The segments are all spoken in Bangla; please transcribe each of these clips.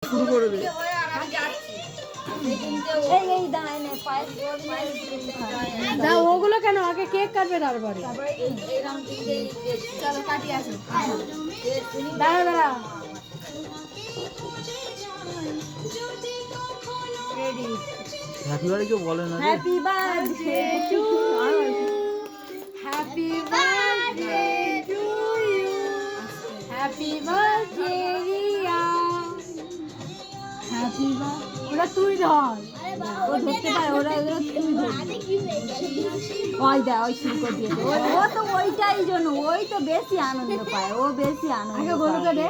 শুরু করে দে। ওগুলো কেন আগে কেক কাটবে তারপরে দাঁড়া দাঁড়া হ্যাপি বার্থডে কেউ বলে না রে। Happy birthday to happy birthday to you happy birthday Riya happy birthday ওরা তুই ধর ও ধরতে পারে ওরা তুই ধর ওই দা ওই শুরু করে দিয়েছে ও তো ওইটাই জন্য ওই তো বেশি আনন্দ পায় ও বেশি আনন্দ আগে বলো তো রে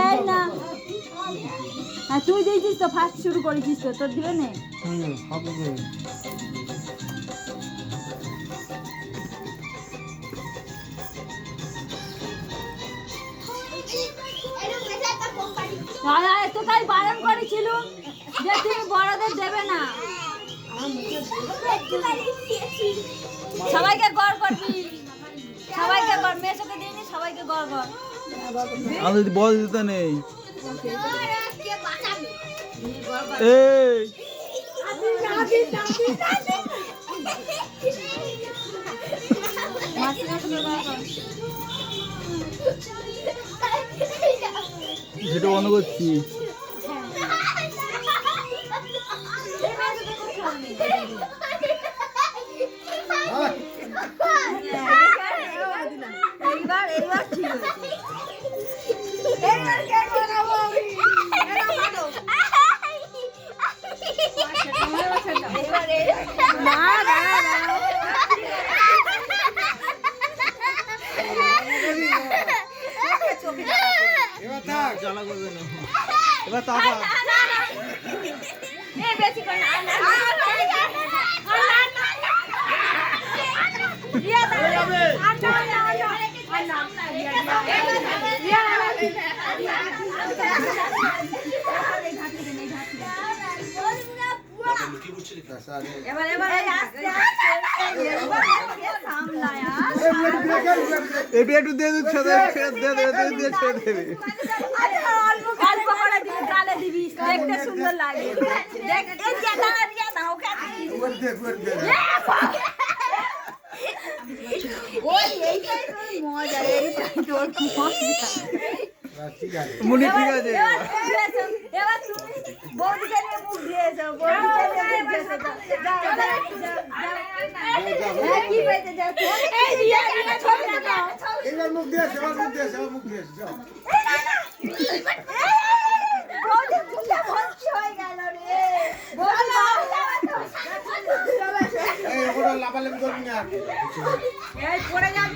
এই না হ্যাঁ তুই দিয়েছিস তো ফার্স্ট শুরু করেছিস তো তোর দিবে না তো তাই বারণ করেছিল যে তুমি বড়দের দেবে না সবাইকে গড় করবি সবাইকে গড় মেয়েকে দিইনি সবাইকে গড় কর আমি যদি বল দিতে নেই এই সেটা বন্ধ করছি এইবার ঠিক এবার তাকা এবার একটু দিয়ে দিচ্ছে দেখতে সুন্দর লাগে মজা মুনি ঠিক আছে এবার তুমি বৌদিকে নিয়ে মুখ দিয়েছো বৌদিকে নিয়ে মুখ দিয়েছো কি হয়েছে এই রিয়া রিয়া ছবি দাও এবার মুখ দিয়েছে মুখ দিয়েছে যাও বৌদি মুখে ভর্তি হয়ে গেল রে বৌদি এই ওরা লাফালাফি করবি না এই পড়ে যাবি